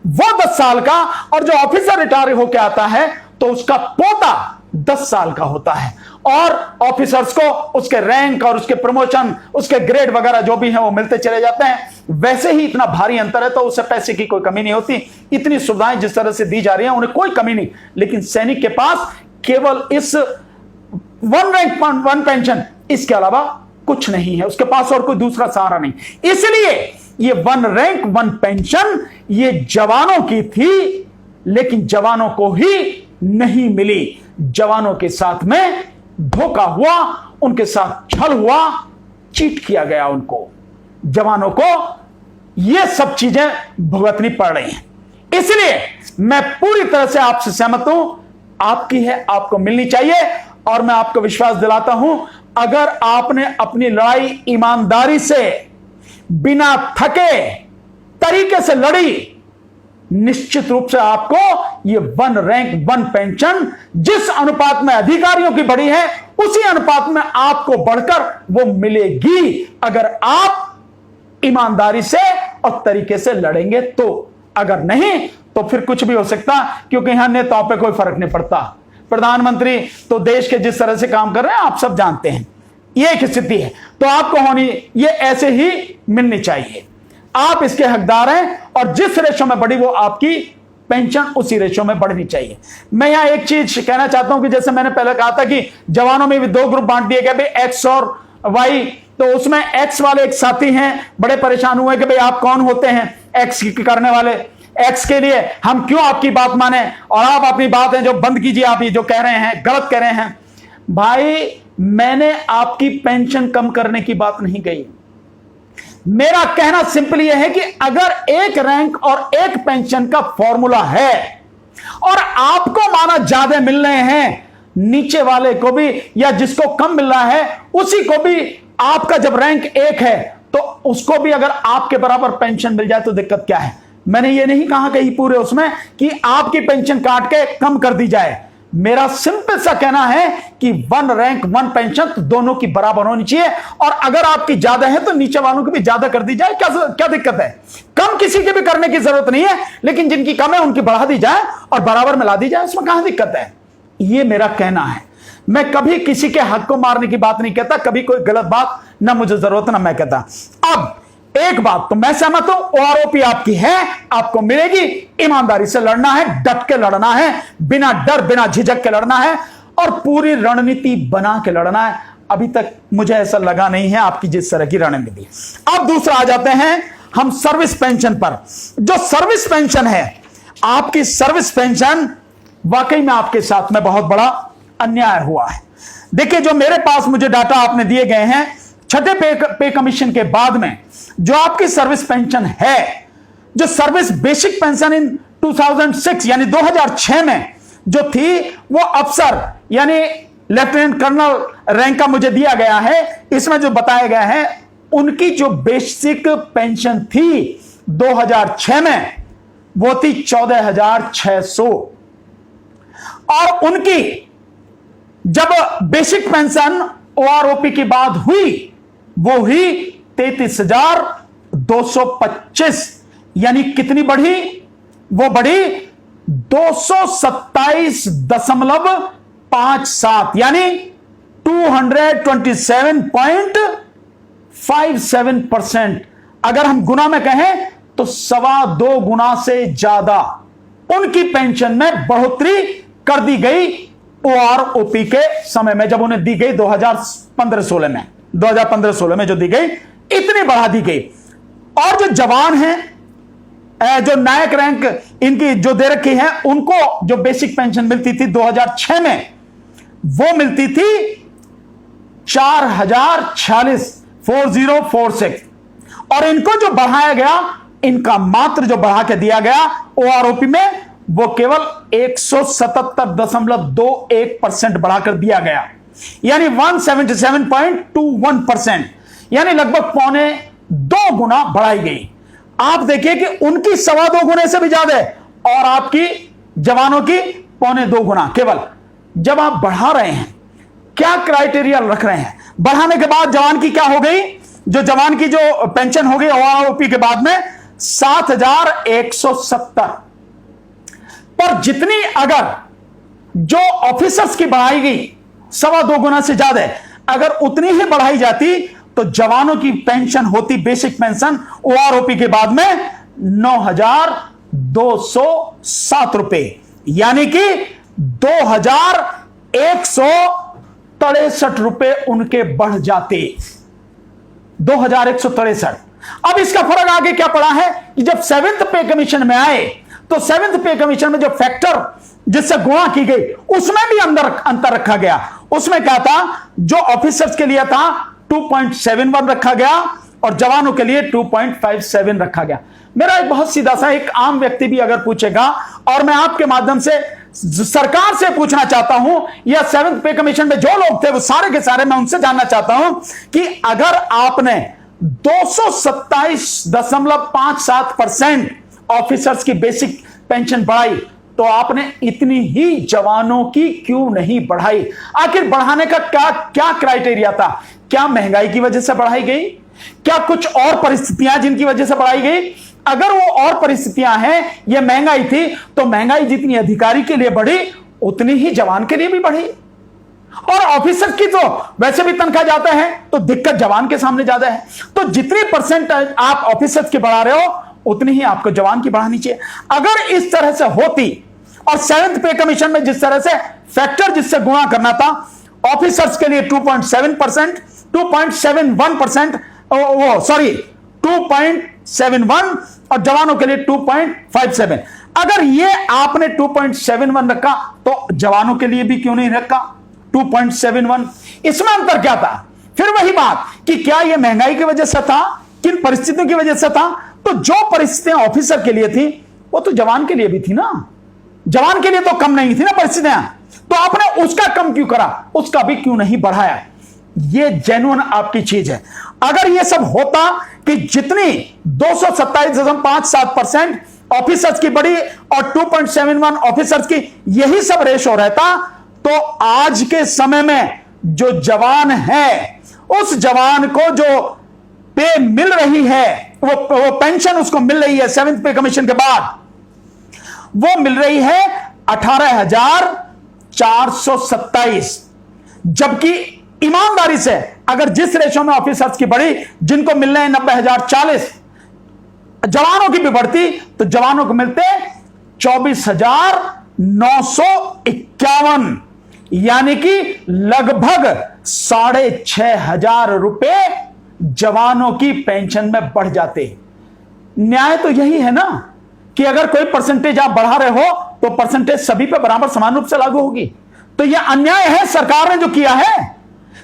S1: वो 10 साल का, और जो ऑफिसर रिटायर होकर आता है तो उसका पोता 10 साल का होता है। और ऑफिसर्स को उसके रैंक और उसके प्रमोशन, उसके ग्रेड वगैरह जो भी है वो मिलते चले जाते हैं। वैसे ही इतना भारी अंतर है तो उससे पैसे की कोई कमी नहीं होती, इतनी सुविधाएं जिस तरह से दी जा रही हैं उन्हें कोई कमी नहीं। लेकिन सैनिक के पास केवल इस वन रैंक वन पेंशन, इसके अलावा कुछ नहीं है, उसके पास और कोई दूसरा सहारा नहीं। इसलिए ये वन रैंक वन पेंशन ये जवानों की थी, लेकिन जवानों को ही नहीं मिली, जवानों के साथ में धोखा हुआ, उनके साथ छल हुआ, चीट किया गया उनको, जवानों को ये सब चीजें भुगतनी पड़ रही हैं। इसलिए मैं पूरी तरह से आपसे सहमत हूं, आपकी है, आपको मिलनी चाहिए। और मैं आपको विश्वास दिलाता हूं, अगर आपने अपनी लड़ाई ईमानदारी से, बिना थके तरीके से लड़ी, निश्चित रूप से आपको ये वन रैंक वन पेंशन जिस अनुपात में अधिकारियों की बढ़ी है, उसी अनुपात में आपको बढ़कर वो मिलेगी, अगर आप ईमानदारी से और तरीके से लड़ेंगे तो। अगर नहीं तो फिर कुछ भी हो सकता, क्योंकि यहां नेताओं पे कोई फर्क नहीं पड़ता। प्रधानमंत्री तो देश के जिस तरह से काम कर रहे हैं आप सब जानते हैं, ये एक स्थिति है, तो आपको होनी ये ऐसे ही मिलनी चाहिए, आप इसके हकदार हैं, और जिस रेशो में बढ़ी वो आपकी पेंशन उसी रेशो में बढ़नी चाहिए। मैं यहां एक चीज कहना चाहता हूं कि जैसे मैंने पहले कहा था कि जवानों में भी 2 ग्रुप बांट दिए गए, भाई एक्स और वाई। तो उसमें एक्स वाले एक साथी हैं, बड़े परेशान हुए कि भाई आप कौन होते हैं एक्स करने वाले, एक्स के लिए हम क्यों आपकी बात माने, और आप अपनी बात है जो बंद कीजिए, आप ये जो कह रहे हैं गलत कह रहे हैं। भाई मैंने आपकी पेंशन कम करने की बात नहीं कही, मेरा कहना सिंपल यह है कि अगर एक रैंक और एक पेंशन का फॉर्मूला है और आपको माना ज्यादा मिल रहे हैं, नीचे वाले को भी या जिसको कम मिल रहा है उसी को भी, आपका जब रैंक एक है तो उसको भी अगर आपके बराबर पेंशन मिल जाए तो दिक्कत क्या है। मैंने ये नहीं कहा कहीं पूरे उसमें कि आपकी पेंशन काट के कम कर दी जाए। मेरा सिंपल सा कहना है कि वन रैंक वन पेंशन तो दोनों की बराबर होनी चाहिए, और अगर आपकी ज्यादा है तो नीचे वालों की भी ज्यादा कर दी जाए। क्या दिक्कत है? कम किसी के भी करने की जरूरत नहीं है, लेकिन जिनकी कम है उनकी बढ़ा दी जाए और बराबर मिला दी जाए, उसमें कहां दिक्कत है। यह मेरा कहना है। मैं कभी किसी के हक को मारने की बात नहीं कहता, कभी कोई गलत बात ना मुझे जरूरत ना मैं कहता। अब एक बात तो मैं सहमत हूं, ओआरओपी आपकी है, आपको मिलेगी, ईमानदारी से लड़ना है, डट के लड़ना है, बिना डर बिना झिझक के लड़ना है और पूरी रणनीति बना के लड़ना है। अभी तक मुझे ऐसा लगा नहीं है आपकी जिस तरह की रणनीति। अब दूसरा आ जाते हैं हम सर्विस पेंशन पर। जो सर्विस पेंशन है, आपकी सर्विस पेंशन, वाकई में आपके साथ में बहुत बड़ा अन्याय हुआ है। देखिए, जो मेरे पास मुझे डाटा आपने दिए गए हैं, छठे पे कमीशन के बाद में जो आपकी सर्विस पेंशन है, जो सर्विस बेसिक पेंशन इन 2006 यानी 2006 में जो थी, वो अफसर यानी लेफ्टिनेंट कर्नल रैंक का मुझे दिया गया है। इसमें जो बताया गया है, उनकी जो बेसिक पेंशन थी 2006 में वो थी 14,600, और उनकी जब बेसिक पेंशन ओआरओपी की बात हुई वो हुई 33,225, यानी कितनी बढ़ी? वो बढ़ी 227.57, यानी 227.57%। अगर हम गुना में कहें तो 2.25 गुना से ज्यादा उनकी पेंशन में बढ़ोतरी कर दी गई ओआरओपी के समय में, जब उन्हें दी गई 2015-16 में, 2015-16 में जो दी गई, इतनी बढ़ा दी गई। और जो जवान हैं, जो नायक रैंक इनकी जो दे रखी है, उनको जो बेसिक पेंशन मिलती थी 2006 में, वो मिलती थी 4,046 और इनको जो बढ़ाया गया, इनका मात्र जो बढ़ा के दिया गया ओआरओपी में, वो केवल 177.21% बढ़ाकर दिया गया, यानी 177.21%, यानी लगभग 1.25 गुना बढ़ाई गई। आप देखिए कि उनकी 2.25 गुने से भी ज्यादा है और आपकी जवानों की 1.25 गुना। केवल जब आप बढ़ा रहे हैं, क्या क्राइटेरिया रख रहे हैं? बढ़ाने के बाद जवान की क्या हो गई? जो जवान की जो पेंशन हो गई ओआरओपी के बाद में 7,170, पर जितनी अगर जो ऑफिसर्स की बढ़ाई गई 2.25 गुना से ज्यादा, अगर उतनी ही बढ़ाई जाती तो जवानों की पेंशन होती, बेसिक पेंशन ओआरओपी के बाद में 9,207 रुपए, यानी कि 2,163 रुपए उनके बढ़ जाते, 2,163। अब इसका फर्क आगे क्या पड़ा है कि जब 7th पे कमीशन में आए तो 7th पे कमीशन में जो फैक्टर जिससे गुणा की गई, उसमें भी अंतर रखा गया। उसमें क्या था? जो ऑफिसर्स के लिए था 2.71 रखा गया और जवानों के लिए 2.57 रखा गया। मेरा एक बहुत सीधा सा, एक आम व्यक्ति भी अगर पूछेगा, और मैं आपके माध्यम से सरकार से पूछना चाहता हूं, या 7th पे कमीशन में जो लोग थे वो सारे के सारे, मैं उनसे जानना चाहता हूं कि अगर आपने 227.57% ऑफिसर्स की बेसिक पेंशन बढ़ाई तो आपने इतनी ही जवानों की क्यों नहीं बढ़ाई? आखिर बढ़ाने का क्या क्राइटेरिया था? क्या महंगाई की वजह से बढ़ाई गई? क्या कुछ और परिस्थितियां जिनकी वजह से बढ़ाई गई? अगर वो और परिस्थितियां हैं, ये महंगाई थी, तो महंगाई जितनी अधिकारी के लिए बढ़ी उतनी ही जवान के लिए भी बढ़ी। और ऑफिसर की तो वैसे भी तनख्वाह जाता है, तो दिक्कत जवान के सामने ज्यादा है। तो जितनी परसेंटेज आप ऑफिसर्स की बढ़ा रहे हो उतनी ही आपको जवान की बढ़ानी चाहिए। अगर इस तरह से होती, और 7th पे कमीशन में जिस तरह से फैक्टर जिससे गुणा करना था, ऑफिसर्स के लिए 2.71%, 2.71 और जवानों के लिए 2.57। अगर ये आपने 2.71 रखा तो जवानों के लिए भी क्यों नहीं रखा 2.71? इसमें अंतर क्या था? फिर वही बात कि क्या यह महंगाई की वजह से था किन परिस्थितियों की वजह से था? तो जो परिस्थितियां ऑफिसर के लिए थी वो तो जवान के लिए भी थी ना, जवान के लिए तो कम नहीं थी ना परिस्थितियां, तो आपने उसका कम क्यों करा, उसका भी क्यों नहीं बढ़ाया? ये जेन्युइन आपकी चीज है। अगर ये सब होता कि जितनी 227.57% ऑफिसर्स की बढ़ी और 2.71 ऑफिसर्स की, यही सब रेशो रहता, तो आज के समय में जो जवान है उस जवान को जो पे मिल रही है, वो पेंशन उसको मिल रही है 7th पे कमीशन के बाद, वो मिल रही है 18,427, जबकि ईमानदारी से अगर जिस रेशो में ऑफिसर्स की बढ़ी, जिनको मिल रहे हैं 90,040, जवानों की भी बढ़ती तो जवानों को मिलते 24,951, यानी कि लगभग 6,500 रुपए जवानों की पेंशन में बढ़ जाते। न्याय तो यही है ना कि अगर कोई परसेंटेज आप बढ़ा रहे हो तो परसेंटेज सभी पे बराबर समान रूप से लागू होगी। तो यह अन्याय है सरकार ने जो किया है,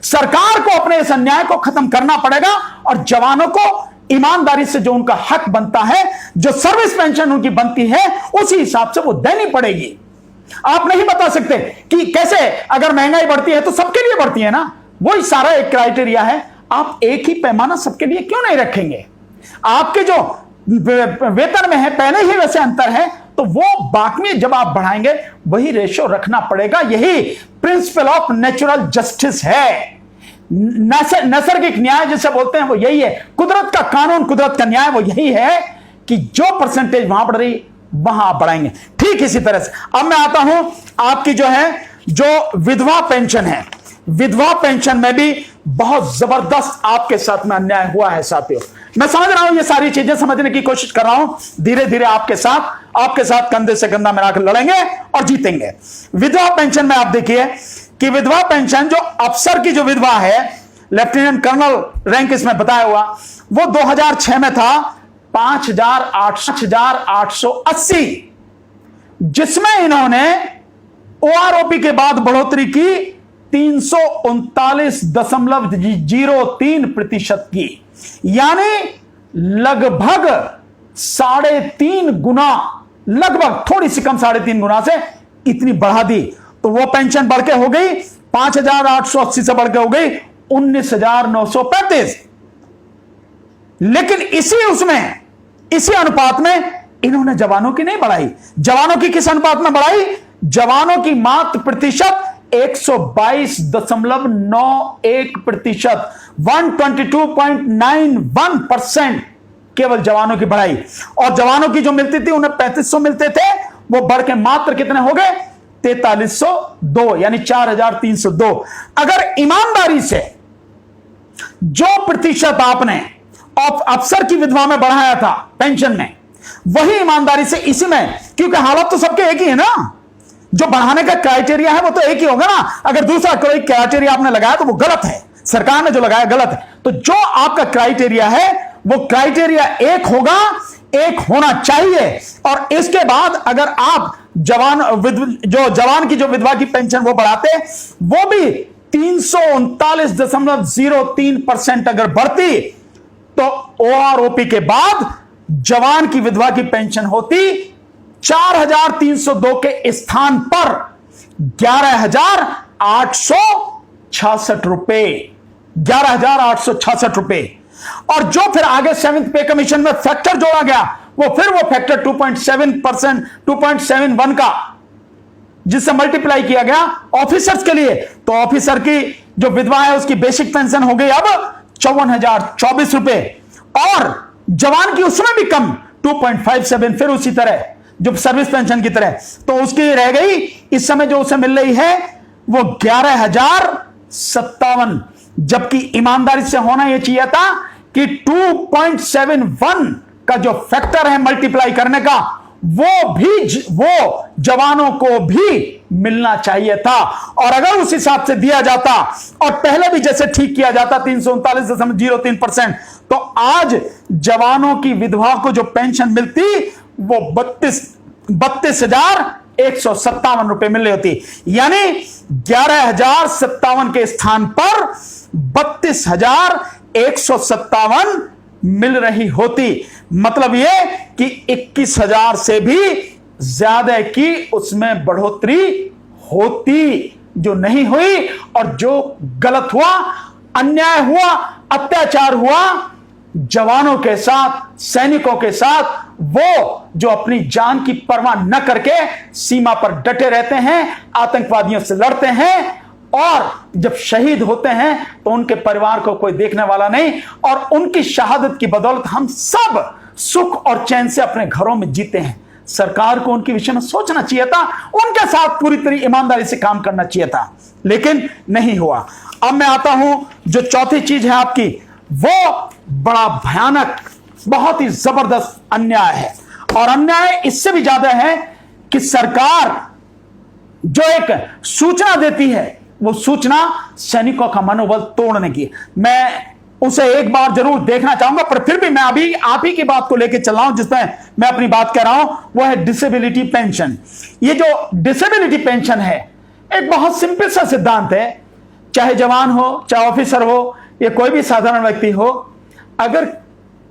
S1: सरकार को अपने इस अन्याय को खत्म करना पड़ेगा और जवानों को ईमानदारी से जो उनका हक बनता है, जो सर्विस पेंशन उनकी बनती है, उसी हिसाब से वो देनी पड़ेगी। आप नहीं बता सकते कि कैसे, अगर महंगाई बढ़ती है तो सबके लिए बढ़ती है ना, वही सारा एक क्राइटेरिया है। आप एक ही पैमाना सबके लिए क्यों नहीं रखेंगे? आपके जो वेतन में है पहले ही वैसे अंतर है, तो वो बाकी में जब आप बढ़ाएंगे वही रेशो रखना पड़ेगा। यही प्रिंसिपल ऑफ नेचुरल जस्टिस है, नैसर्गिक न्याय जिसे बोलते हैं वो यही है। कुदरत का कानून, कुदरत का न्याय वो यही है कि जो परसेंटेज वहां बढ़ रही वहां आप बढ़ाएंगे। ठीक इसी तरह से अब मैं आता हूं आपकी जो है जो विधवा पेंशन है, विधवा पेंशन में भी बहुत जबरदस्त आपके साथ में अन्याय हुआ है साथियों। मैं समझ रहा हूं, ये सारी चीजें समझने की कोशिश कर रहा हूं, धीरे धीरे आपके साथ कंधे से कंधा मिलाकर लड़ेंगे और जीतेंगे। विधवा पेंशन में आप देखिए कि विधवा पेंशन जो अफसर की जो विधवा है, लेफ्टिनेंट कर्नल रैंक इसमें बताया हुआ, वो 2006 में था 5,880, जिसमें इन्होंने ओआरओपी के बाद बढ़ोतरी की 339.03% की, यानी लगभग 3.5 गुना, लगभग थोड़ी सी कम 3.5 गुना से इतनी बढ़ा दी। तो वो पेंशन बढ़ के हो गई 5,880 से बढ़ के हो गई 19,935। लेकिन इसी अनुपात में इन्होंने जवानों की नहीं बढ़ाई। जवानों की किस अनुपात में बढ़ाई? जवानों की मात्र प्रतिशत 122.91%, 122.91% केवल जवानों की बढ़ाई। और जवानों की जो मिलती थी उन्हें 3,500 मिलते थे, वो बढ़ के मात्र कितने हो गए? 4,302, यानी 4,302। अगर ईमानदारी से जो प्रतिशत आपने अफसर की विधवा में बढ़ाया था पेंशन में, वही ईमानदारी से इसी में, क्योंकि हालत तो सबके एक ही है ना, जो बढ़ाने का क्राइटेरिया है वो तो एक ही होगा ना। अगर दूसरा कोई क्राइटेरिया आपने लगाया तो वो गलत है, सरकार ने जो लगाया गलत है। तो जो आपका क्राइटेरिया है वो क्राइटेरिया एक होगा, एक होना चाहिए। और इसके बाद अगर आप जवान की जो विधवा की पेंशन वो बढ़ाते, वो भी 339.03% अगर बढ़ती, तो ओआरओपी के बाद जवान की विधवा की पेंशन होती 4,302 के स्थान पर 11,866 रुपए, 11,866 रुपए। और जो फिर आगे 7th पे कमीशन में फैक्टर जोड़ा गया, वो फैक्टर 2.71 का, जिससे मल्टीप्लाई किया गया ऑफिसर्स के लिए, तो ऑफिसर की जो विधवा है उसकी बेसिक पेंशन हो गई अब 54,024 रुपए, और जवान की उसमें भी कम 2.57, फिर उसी तरह जो सर्विस पेंशन की तरह, तो उसकी रह गई इस समय जो उसे मिल रही है वो 11,057, जबकि ईमानदारी से होना यह चाहिए था कि 2.71 का जो फैक्टर है मल्टीप्लाई करने का, वो जवानों को भी मिलना चाहिए था। और अगर उस हिसाब से दिया जाता और पहले भी जैसे ठीक किया जाता 339.03%, तो आज जवानों की विधवा को जो पेंशन मिलती वो 32,157 रुपए मिल रही होती, यानी 11,057 के स्थान पर 32,157 मिल रही होती। मतलब यह कि 21,000 से भी ज्यादा की उसमें बढ़ोतरी होती, जो नहीं हुई। और जो गलत हुआ, अन्याय हुआ, अत्याचार हुआ जवानों के साथ, सैनिकों के साथ, वो जो अपनी जान की परवाह न करके सीमा पर डटे रहते हैं, आतंकवादियों से लड़ते हैं, और जब शहीद होते हैं तो उनके परिवार को कोई देखने वाला नहीं, और उनकी शहादत की बदौलत हम सब सुख और चैन से अपने घरों में जीते हैं। सरकार को उनके विषय में सोचना चाहिए था, उनके साथ पूरी तरह ईमानदारी से काम करना चाहिए था, लेकिन नहीं हुआ। अब मैं आता हूं जो चौथी चीज है आपकी, वो बड़ा भयानक, बहुत ही जबरदस्त अन्याय है। और अन्याय इससे भी ज्यादा है कि सरकार जो एक सूचना देती है, वो सूचना सैनिकों का मनोबल तोड़ने की। मैं उसे एक बार जरूर देखना चाहूंगा, पर फिर भी मैं अभी आप ही की बात को लेकर चल रहा हूं, जिसमें मैं अपनी बात कह रहा हूं, वो है डिसेबिलिटी पेंशन। ये जो डिसेबिलिटी पेंशन है, एक बहुत सिंपल सा सिद्धांत है। चाहे जवान हो, चाहे ऑफिसर हो, या कोई भी साधारण व्यक्ति हो, अगर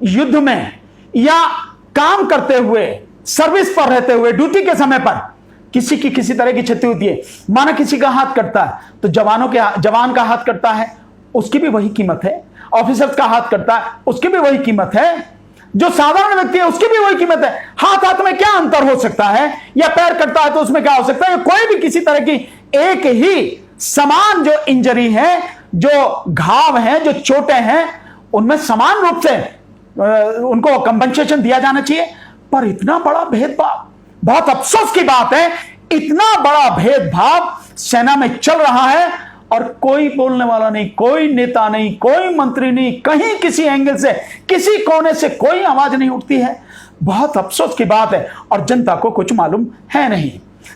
S1: युद्ध में या काम करते हुए, सर्विस पर रहते हुए, ड्यूटी के समय पर किसी की किसी तरह की क्षति होती है, माना किसी का हाथ कटता है, तो जवान का हाथ कटता है, उसकी भी वही कीमत है। ऑफिसर का हाथ कटता है, उसकी भी वही कीमत है। जो साधारण व्यक्ति है, उसकी भी वही कीमत है। हाथ हाथ में क्या अंतर हो सकता है, या पैर कटता है तो उसमें क्या हो सकता है? कोई भी किसी तरह की एक ही समान जो इंजरी है, जो घाव हैं, जो चोटें हैं, उनमें समान रूप से उनको कंपनसेशन दिया जाना चाहिए। पर इतना बड़ा भेदभाव, बहुत अफसोस की बात है, इतना बड़ा भेदभाव सेना में चल रहा है और कोई बोलने वाला नहीं, कोई नेता नहीं, कोई मंत्री नहीं, कहीं किसी एंगल से, किसी कोने से कोई आवाज नहीं उठती है। बहुत अफसोस की बात है, और जनता को कुछ मालूम है नहीं।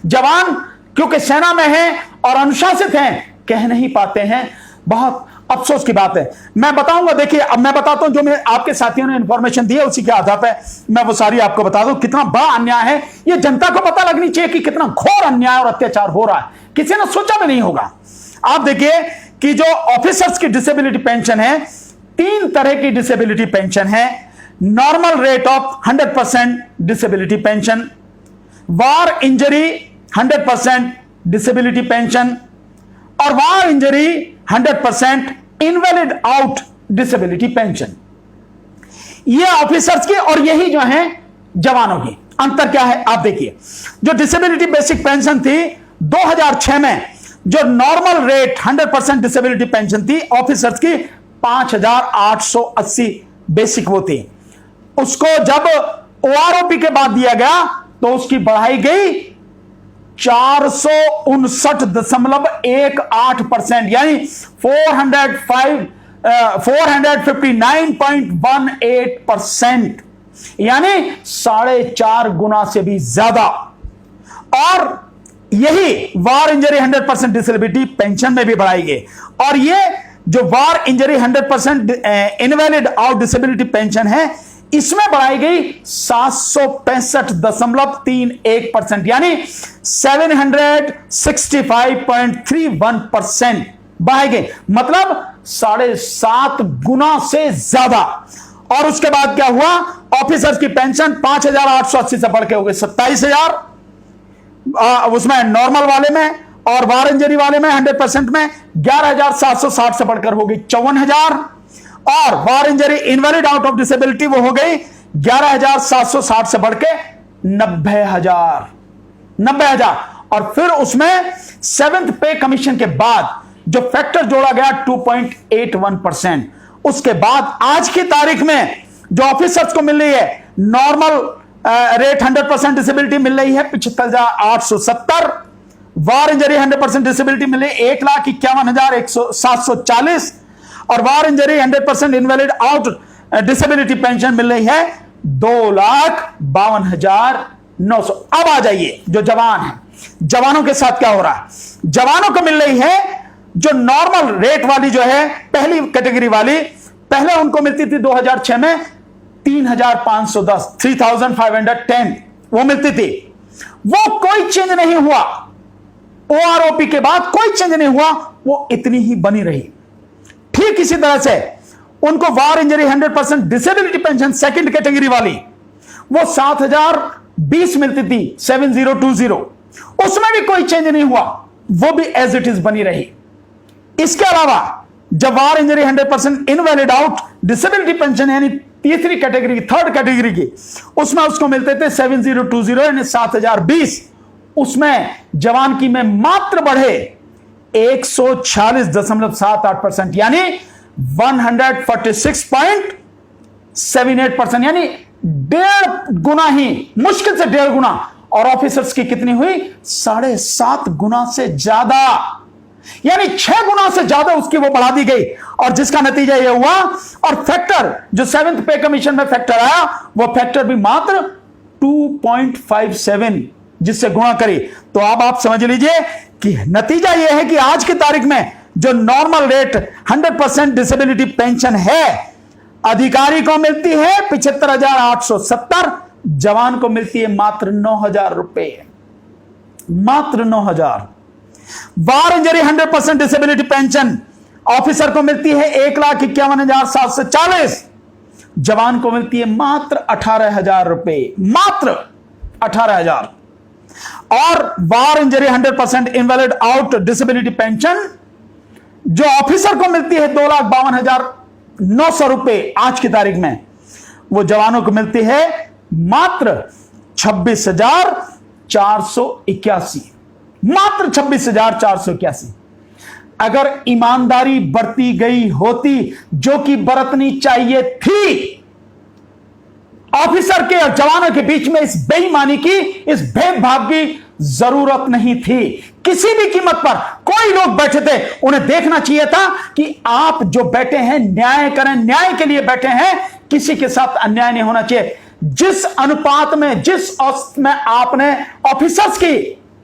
S1: जवान क्योंकि सेना में हैं और अनुशासित हैं, कह नहीं पाते हैं। बहुत अफसोस की बात है। मैं बताऊंगा, देखिए अब मैं बताता हूं, जो मैं आपके साथियों ने इंफॉर्मेशन दी है उसी के आधार पर मैं वो सारी आपको बता दूं। कितना बड़ा अन्याय है, ये जनता को पता लगनी चाहिए कि कितना घोर अन्याय और अत्याचार हो रहा है। किसी ने सोचा भी नहीं होगा। आप देखिए कि जो ऑफिसर्स की डिसेबिलिटी पेंशन है, 3 तरह की डिसेबिलिटी पेंशन है। Normal rate of 100% disability pension, war injury 100% disability pension, और war injury 100% invalid out disability pension. ये ऑफिसर्स की और यही जो है जवानों की। अंतर क्या है आप देखिए। जो डिसेबिलिटी बेसिक पेंशन थी 2006 में, जो नॉर्मल रेट 100% डिसेबिलिटी पेंशन थी ऑफिसर्स की 5,880 बेसिक वो थी। उसको जब ओआरओपी के बाद दिया गया तो उसकी बढ़ाई गई 459.18%, यानी 459.18%, यानी 4.5 गुना से भी ज्यादा। और यही वार इंजरी 100% डिसेबिलिटी पेंशन में भी बढ़ाई गई। और ये जो war injury 100% invalid out disability pension है, इसमें बढ़ाई गई 765.31%, यानी 765.31% बढ़ाई गई, मतलब 7.5 गुना से ज्यादा। और उसके बाद क्या हुआ, ऑफिसर्स की पेंशन 5,880 से बढ़ के हो गई 27,000 उसमें नॉर्मल वाले में, और वार इंजरी वाले में 100% में 11,760 से बढ़कर हो गई 54,000, और war injury invalid out of disability वो हो गई 11,760 से बढ़ के 90,000। और फिर उसमें 7th पे कमीशन के बाद जो फैक्टर जोड़ा गया 2.81%। उसके बाद आज की तारीख में जो ऑफिसर्स को मिल रही है नॉर्मल रेट 100% डिसेबिलिटी मिल रही है 75,870, वार इंजरी 100% डिसेबिलिटी मिल रही है 1,51,740, और war injury 100% invalid out disability pension मिल रही है 2,52,900। अब आ जाइए जो जवान है, जवानों के साथ क्या हो रहा है। जवानों को मिल रही है जो नॉर्मल रेट वाली जो है पहली कैटेगरी वाली, पहले उनको मिलती थी 2006 में 3,510, 3,510 वो मिलती थी। वो कोई चेंज नहीं हुआ, ओआरओपी के बाद कोई चेंज नहीं हुआ, वो इतनी ही बनी रही। ठीक इसी तरह से उनको war injury 100% disability pension second category वाली वो 7,020 मिलती थी 7020, उसमें भी कोई चेंज नहीं हुआ, वो भी एज इट इज बनी रही। इसके अलावा जब war injury 100% invalid out disability pension यानी तीसरी कैटेगरी की, थर्ड कैटेगरी की, उसमें उसको मिलते थे 7020 यानी 7,020, उसमें जवान की में मात्र बढ़े 146.78% यानी 146.78%, यानी 1.5 गुना ही, मुश्किल से 1.5 गुना। और ऑफिसर्स की कितनी हुई? 7.5 गुना से ज्यादा, यानी 6 गुना से ज्यादा उसकी वो बढ़ा दी गई। और जिसका नतीजा यह हुआ, और फैक्टर जो 7th पे कमीशन में फैक्टर आया, वो फैक्टर भी मात्र 2.57 जिससे गुणा करी। तो अब आप समझ लीजिए कि नतीजा यह है कि आज की तारीख में जो नॉर्मल रेट 100% डिसेबिलिटी पेंशन है, अधिकारी को मिलती है 75,870, जवान को मिलती है मात्र 9,000 रुपए, मात्र 9,000। वार इंजरी 100% डिसेबिलिटी पेंशन ऑफिसर को मिलती है 1,51,740, जवान को मिलती है मात्र 18,000 रुपए, मात्र 18,000। और war injury 100% invalid out disability pension जो ऑफिसर को मिलती है 2,52,900 रुपए आज की तारीख में, वो जवानों को मिलती है मात्र 26,481, मात्र 26,481। अगर ईमानदारी बरती गई होती, जो कि बरतनी चाहिए थी, ऑफिसर के और जवानों के बीच में इस बेईमानी की, इस भेदभाव की जरूरत नहीं थी। किसी भी कीमत पर कोई लोग बैठे थे, उन्हें देखना चाहिए था कि आप जो बैठे हैं न्याय करें, न्याय के लिए बैठे हैं, किसी के साथ अन्याय नहीं होना चाहिए। जिस अनुपात में, जिस औसत में आपने ऑफिसर्स की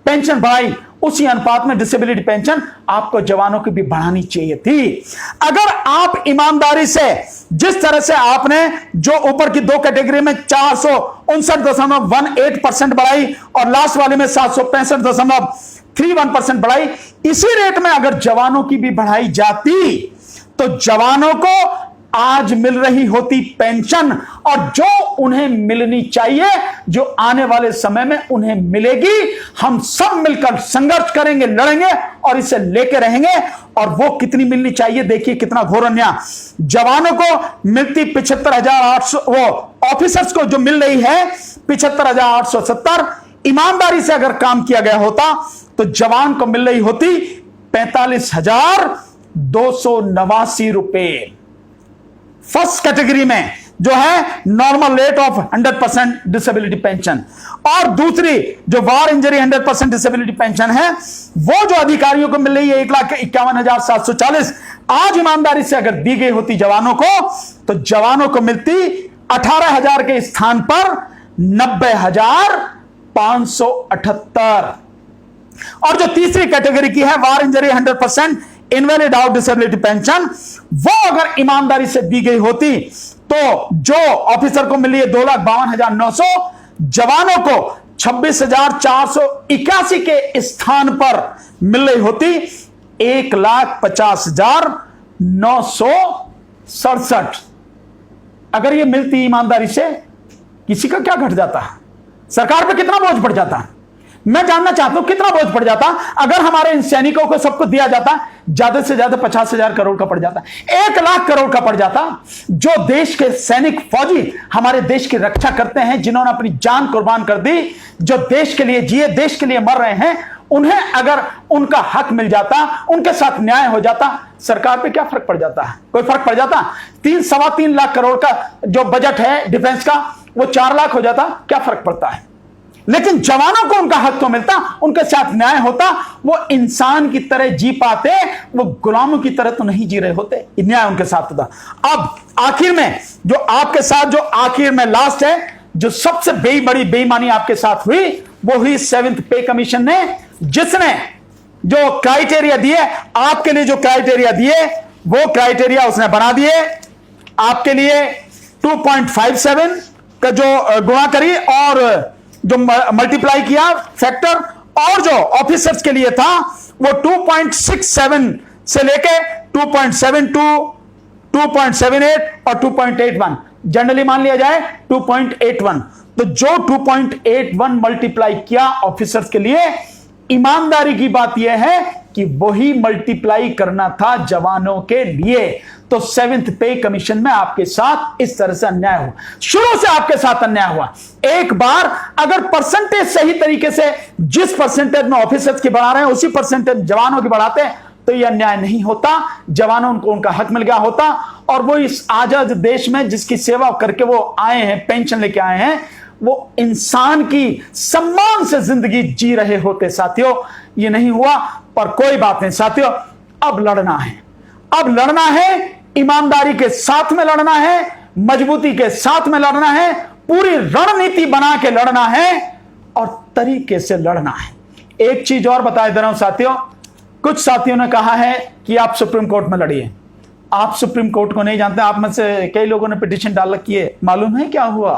S1: पेंशन बढ़ाई, उसी अनुपात में डिसेबिलिटी पेंशन आपको जवानों की भी बढ़ानी चाहिए थी। अगर आप ईमानदारी से, जिस तरह से आपने जो ऊपर की 2 कैटेगरी में 459.18% बढ़ाई और लास्ट वाले में 765.31% बढ़ाई, इसी रेट में अगर जवानों की भी बढ़ाई जाती, तो जवानों को आज मिल रही होती पेंशन, और जो उन्हें मिलनी चाहिए, जो आने वाले समय में उन्हें मिलेगी, हम सब मिलकर संघर्ष करेंगे, लड़ेंगे और इसे लेके रहेंगे। और वो कितनी मिलनी चाहिए, देखिए कितना घोर अन्याय। जवानों को मिलती 75,800, वो ऑफिसर्स को जो मिल रही है 75,870, ईमानदारी से अगर काम किया गया होता तो जवान को मिल रही होती 45,289 रुपए फर्स्ट कैटेगरी में, जो है normal rate of 100% disability pension. और दूसरी जो वार इंजरी 100% डिसेबिलिटी पेंशन है, वो जो अधिकारियों को मिल रही है 1,51,740, आज ईमानदारी से अगर दी गई होती जवानों को, तो जवानों को मिलती 18,000 के स्थान पर 90,578। और जो तीसरी कैटेगरी की है war injury 100% invalid out disability pension, वो अगर ईमानदारी से दी गई होती, तो जो ऑफिसर को मिली है 2,52,900, जवानों को 26,481 के स्थान पर मिल रही होती 1,50,967। अगर ये मिलती ईमानदारी से, किसी का क्या घट जाता, सरकार पे कितना बोझ पड़ जाता? मैं जानना चाहता हूं कितना बोझ पड़ जाता अगर हमारे इन सैनिकों को सबको दिया जाता। ज्यादा से ज्यादा 50,000 करोड़ का पड़ जाता, 1 लाख करोड़ का पड़ जाता। जो देश के सैनिक फौजी हमारे देश की रक्षा करते हैं, जिन्होंने अपनी जान कुर्बान कर दी, जो देश के लिए जिए, देश के लिए मर रहे हैं, उन्हें अगर उनका हक मिल जाता, उनके साथ न्याय हो जाता, सरकार पे क्या फर्क पड़ जाता है? कोई फर्क पड़ जाता? 3-3.25 लाख करोड़ का जो बजट है डिफेंस का, वो 4 लाख हो जाता, क्या फर्क पड़ता है? लेकिन जवानों को उनका हक तो मिलता, उनके साथ न्याय होता, वो इंसान की तरह जी पाते, वो गुलामों की तरह तो नहीं जी रहे होते, न्याय उनके साथ होता। अब आखिर में जो आपके साथ, जो आखिर में लास्ट है, जो सबसे बड़ी बेईमानी आपके साथ हुई, वो हुई 7th पे कमीशन ने, जिसने जो क्राइटेरिया दिए आपके लिए, जो क्राइटेरिया दिए वो क्राइटेरिया उसने बना दिए आपके लिए 2.57 का जो गुणा करी और जो मल्टीप्लाई किया फैक्टर, और जो ऑफिसर्स के लिए था वो 2.67 से लेके 2.72 2.78 और 2.81, जनरली मान लिया जाए 2.81। तो जो 2.81 मल्टीप्लाई किया ऑफिसर्स के लिए, ईमानदारी की बात यह है कि वही मल्टीप्लाई करना था जवानों के लिए। तो 7th पे कमीशन में आपके साथ इस तरह से अन्याय हुआ, शुरू से आपके साथ अन्याय हुआ। एक बार अगर परसेंटेज सही तरीके से जिस परसेंटेज में ऑफिसर्स की बढ़ा रहे हैं उसी परसेंटेज जवानों की बढ़ाते तो यह अन्याय नहीं होता, जवानों को उनका हक मिल गया होता। और वो इस आजाद देश में जिसकी सेवा करके वो आए हैं, पेंशन लेके आए हैं, वो इंसान की सम्मान से जिंदगी जी रहे होते साथियों। ये नहीं हुआ, पर कोई बात नहीं साथियों, अब लड़ना है, अब लड़ना है, ईमानदारी के साथ में लड़ना है, मजबूती के साथ में लड़ना है, पूरी रणनीति बना के लड़ना है और तरीके से लड़ना है। एक चीज और बता दे रहा हूं साथियों, कुछ साथियों ने कहा है कि आप सुप्रीम कोर्ट में लड़िए। आप सुप्रीम कोर्ट को नहीं जानते, आप में से कई लोगों ने पिटीशन डाल रखी है, मालूम है क्या हुआ,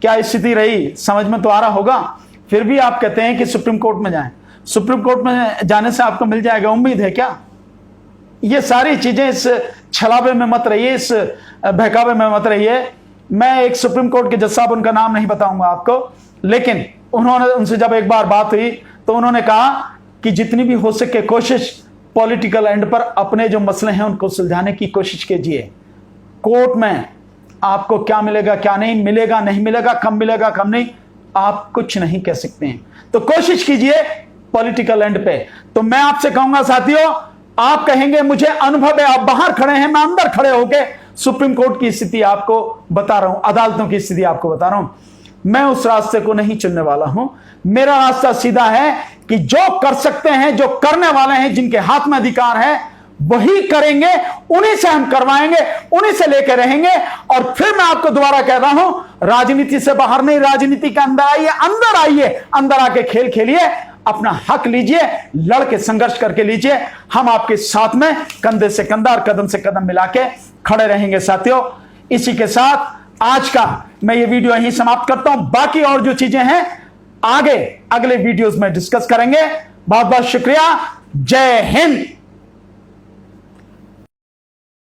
S1: क्या स्थिति रही, समझ में तो आ रहा होगा। फिर भी आप कहते हैं कि सुप्रीम कोर्ट में जाएं। सुप्रीम कोर्ट में जाने से आपको मिल जाएगा, उम्मीद है क्या? ये सारी चीजें इस छलावे में मत रहिए, इस बहकावे में मत रहिए। मैं एक सुप्रीम कोर्ट के जज साहब, उनका नाम नहीं बताऊंगा आपको, लेकिन उन्होंने, उनसे जब एक बार बात हुई तो उन्होंने कहा कि जितनी भी हो सके कोशिश पॉलिटिकल एंड पर अपने जो मसले हैं उनको सुलझाने की कोशिश कीजिए। कोर्ट में आपको क्या मिलेगा क्या नहीं मिलेगा, नहीं मिलेगा, कम मिलेगा कम नहीं, आप कुछ नहीं कह सकते हैं। तो कोशिश कीजिए पॉलिटिकल एंड पे। तो मैं आपसे कहूंगा साथियों, आप कहेंगे मुझे अनुभव है, आप बाहर खड़े हैं, मैं अंदर खड़े होके सुप्रीम कोर्ट की स्थिति आपको बता रहा हूं, अदालतों की स्थिति आपको बता रहा हूं। मैं उस रास्ते को नहीं चुनने वाला हूं। मेरा रास्ता सीधा है कि जो कर सकते हैं, जो करने वाले हैं, जिनके हाथ में अधिकार है वही करेंगे, उन्हीं से हम करवाएंगे, उन्हीं से लेकर रहेंगे। और फिर मैं आपको दोबारा कह रहा हूं, राजनीति से बाहर नहीं, राजनीति के अंदर आइए, अंदर आइए, अंदर आके खेल खेलिए, अपना हक लीजिए, लड़के संघर्ष करके लीजिए। हम आपके साथ में कंधे से कंधा और कदम से कदम मिला के खड़े रहेंगे साथियों। इसी के साथ आज का मैं ये वीडियो यहीं समाप्त करता हूं। बाकी और जो चीजें हैं आगे अगले वीडियोस में डिस्कस करेंगे। बहुत बहुत शुक्रिया। जय हिंद।